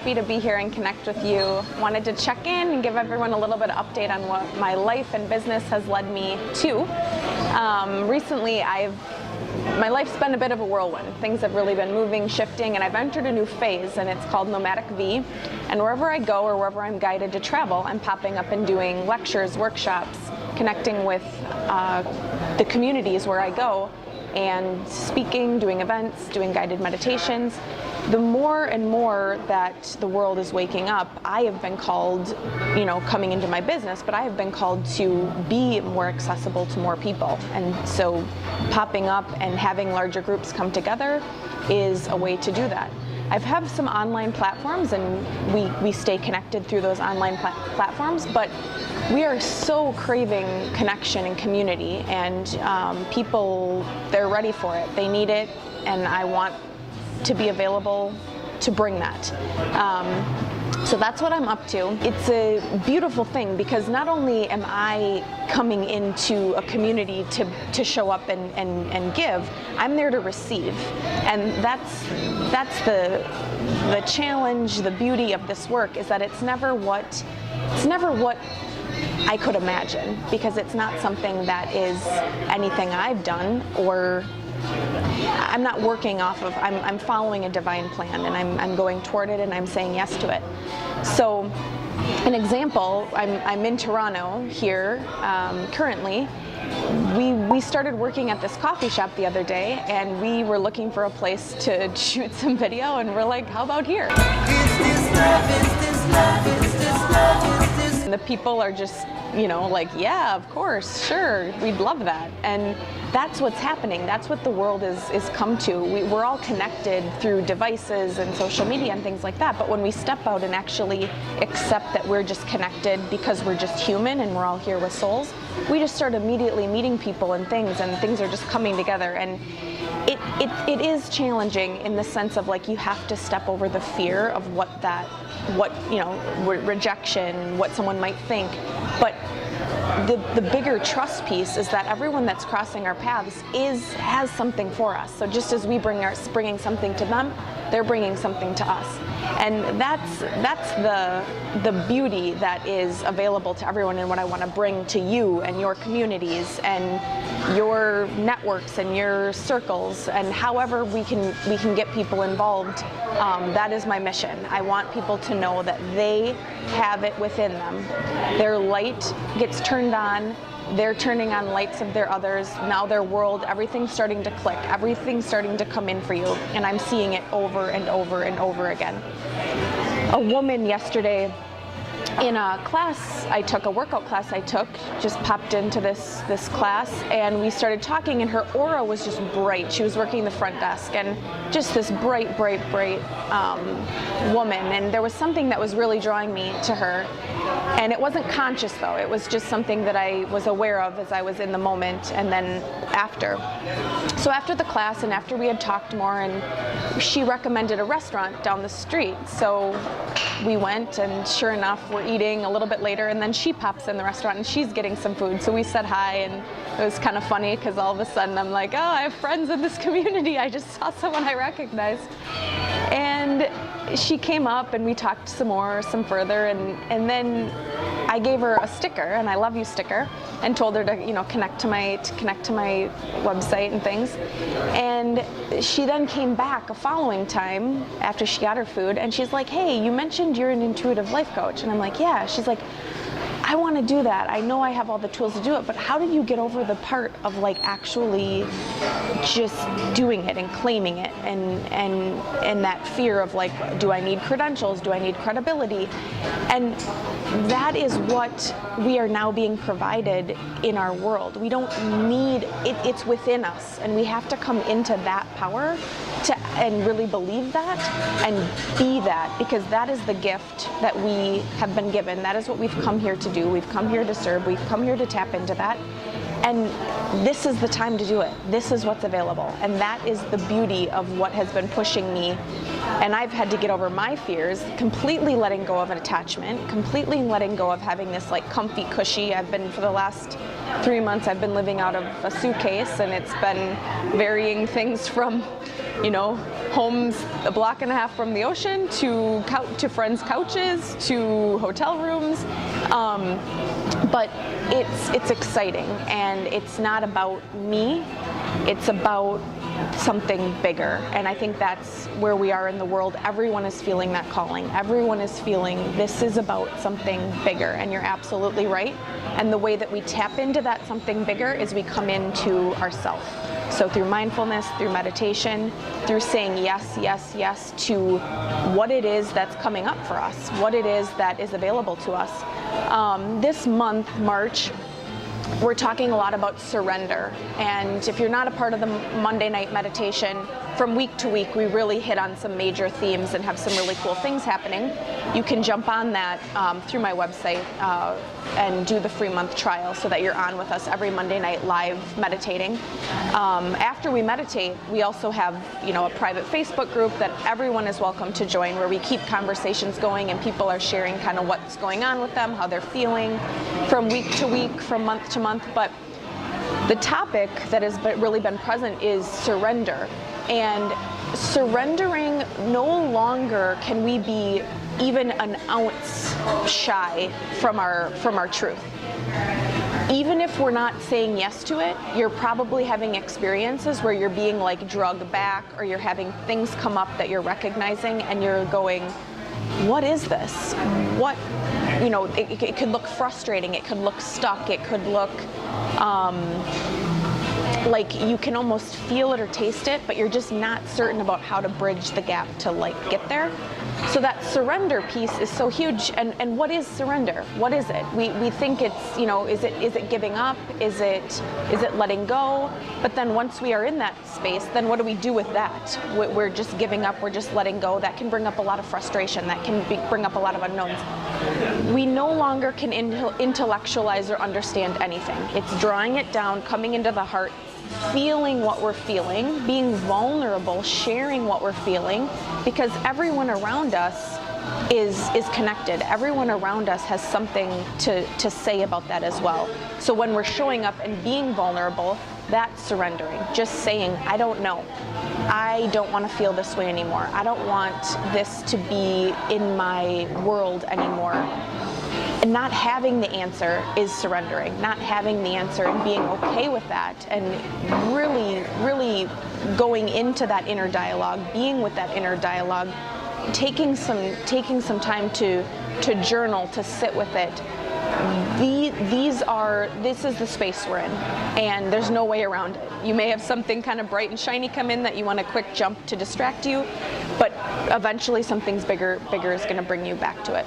happy to be here and connect with you. Wanted to check in and give everyone a little bit of update on what my life and business has led me to. Recently, my life's been a bit of a whirlwind. Things have really been moving, shifting, and I've entered a new phase, and it's called Nomadic V. And wherever I go or wherever I'm guided to travel, I'm popping up and doing lectures, workshops, connecting with the communities where I go, and speaking, doing events, doing guided meditations. The more and more that the world is waking up, I have been called, coming into my business, but I have been called to be more accessible to more people. And so popping up and having larger groups come together is a way to do that. I have some online platforms, and we stay connected through those online platforms, but we are so craving connection and community, and people, they're ready for it. They need it, and I want to be available to bring that. So that's what I'm up to. It's a beautiful thing, because not only am I coming into a community to show up and give, I'm there to receive. And that's the challenge, the beauty of this work, is that it's never what I could imagine, because it's not something that is anything I've done, or I'm not working off of, I'm following a divine plan, and I'm going toward it, and I'm saying yes to it. So an example, I'm in Toronto here currently. We started working at this coffee shop the other day, and we were looking for a place to shoot some video, and we're like, how about here? And the people are just, like, yeah, of course, sure, we'd love that. And that's what's happening. That's what the world is come to. We're all connected through devices and social media and things like that. But when we step out and actually accept that we're just connected because we're just human and we're all here with souls, we just start immediately meeting people and things are just coming together. And it is challenging in the sense of, like, you have to step over the fear of rejection, what someone might think. But the bigger trust piece is that everyone that's crossing our paths has something for us. So just as we bringing something to them, they're bringing something to us. And that's the beauty that is available to everyone, and what I want to bring to you and your communities and your networks and your circles, and however we can get people involved. That is my mission. I want people to know that they have it within them. Their light gets turned on. They're turning on lights of their others. Now their world, everything's starting to click. Everything's starting to come in for you. And I'm seeing it over and over and over again. A woman yesterday in a class I took, a workout class I took, just popped into this class, and we started talking, and her aura was just bright. She was working the front desk, and just this bright woman, and there was something that was really drawing me to her. And it wasn't conscious, though. It was just something that I was aware of as I was in the moment, and then after. So after the class, and after we had talked more, and she recommended a restaurant down the street. So we went, and sure enough, we're eating a little bit later, and then she pops in the restaurant, and she's getting some food. So we said hi, and it was kind of funny, because all of a sudden I'm like, oh, I have friends in this community. I just saw someone I recognized. And she came up, and we talked some further, and then I gave her a sticker, an I love you sticker, and told her to connect to my website and things. And she then came back a following time after she got her food, and she's like, hey, you mentioned you're an intuitive life coach. And I'm like, yeah. She's like, I want to do that. I know I have all the tools to do it, but how did you get over the part of, like, actually just doing it and claiming it, and that fear of, like, do I need credentials? Do I need credibility? And that is what we are now being provided in our world. We don't need it. It's within us, and we have to come into that power and really believe that and be that, because that is the gift that we have been given. That is what we've come here to do. We've come here to serve. We've come here to tap into that. And this is the time to do it. This is what's available. And that is the beauty of what has been pushing me. And I've had to get over my fears, completely letting go of an attachment, completely letting go of having this like comfy, cushy. I've been, for the last 3 months, I've been living out of a suitcase, and it's been varying things from, you know, homes a block and a half from the ocean to friends' couches to hotel rooms. But it's exciting, and it's not about me. It's about something bigger, and I think that's where we are in the world. Everyone is feeling that calling. Everyone is feeling this is about something bigger, and you're absolutely right. And the way that we tap into that something bigger is we come into ourself. So through mindfulness, through meditation, through saying yes, yes, yes to what it is that's coming up for us, what it is that is available to us. This month, March, we're talking a lot about surrender. And if you're not a part of the Monday night meditation, from week to week, we really hit on some major themes and have some really cool things happening. You can jump on that through my website and do the free month trial so that you're on with us every Monday night live meditating. After we meditate, we also have, you know, a private Facebook group that everyone is welcome to join, where we keep conversations going and people are sharing kind of what's going on with them, how they're feeling from week to week, from month to month. But the topic that has really been present is surrender. And surrendering, no longer can we be even an ounce shy from our truth. Even if we're not saying yes to it, you're probably having experiences where you're being like drugged back, or you're having things come up that you're recognizing and you're going, what is this? What, you know, it could look frustrating, it could look stuck, it could look like you can almost feel it or taste it, but you're just not certain about how to bridge the gap to like get there. So that surrender piece is so huge. And what is surrender? What is it? We think it's, you know, is it giving up? Is it letting go? But then once we are in that space, then what do we do with that? We're just giving up, we're just letting go. That can bring up a lot of frustration. That can bring up a lot of unknowns. We no longer can intellectualize or understand anything. It's drawing it down, coming into the heart, feeling what we're feeling, being vulnerable, sharing what we're feeling, because everyone around us is connected. Everyone around us has something to say about that as well. So when we're showing up and being vulnerable, that's surrendering. Just saying, I don't know. I don't want to feel this way anymore. I don't want this to be in my world anymore. And not having the answer is surrendering. Not having the answer and being okay with that, and really, really going into that inner dialogue, being with that inner dialogue, taking some time to journal, to sit with it. This is the space we're in, and there's no way around it. You may have something kind of bright and shiny come in that you want a quick jump to distract you, but eventually something's bigger is going to bring you back to it.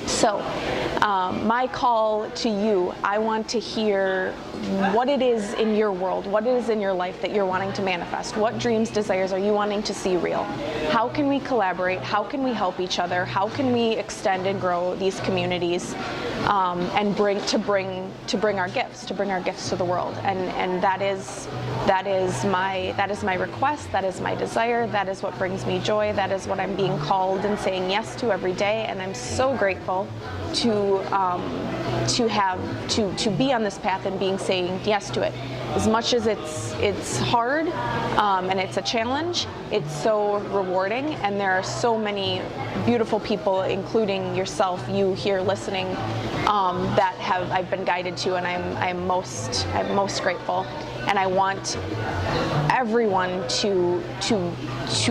So my call to you, I want to hear what it is in your world, what it is in your life that you're wanting to manifest. What dreams, desires are you wanting to see real? How can we collaborate? How can we help each other? How can we extend and grow these communities and bring our gifts to the world? And that is my request. That is my desire. That is what brings me joy. That is what I'm being called and saying yes to every day. And I'm so grateful to be on this path and saying yes to it. As much as it's hard and it's a challenge, it's so rewarding, and there are so many beautiful people, including yourself, you here listening, that I've been guided to, and I'm most grateful. And I want everyone to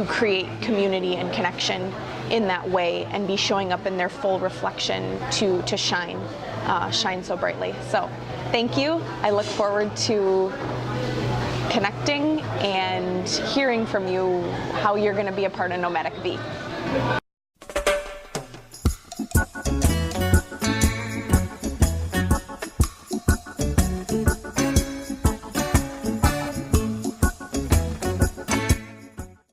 create community and connection in that way, and be showing up in their full reflection to shine so brightly. So thank you. I look forward to connecting and hearing from you how you're going to be a part of Nomadic V.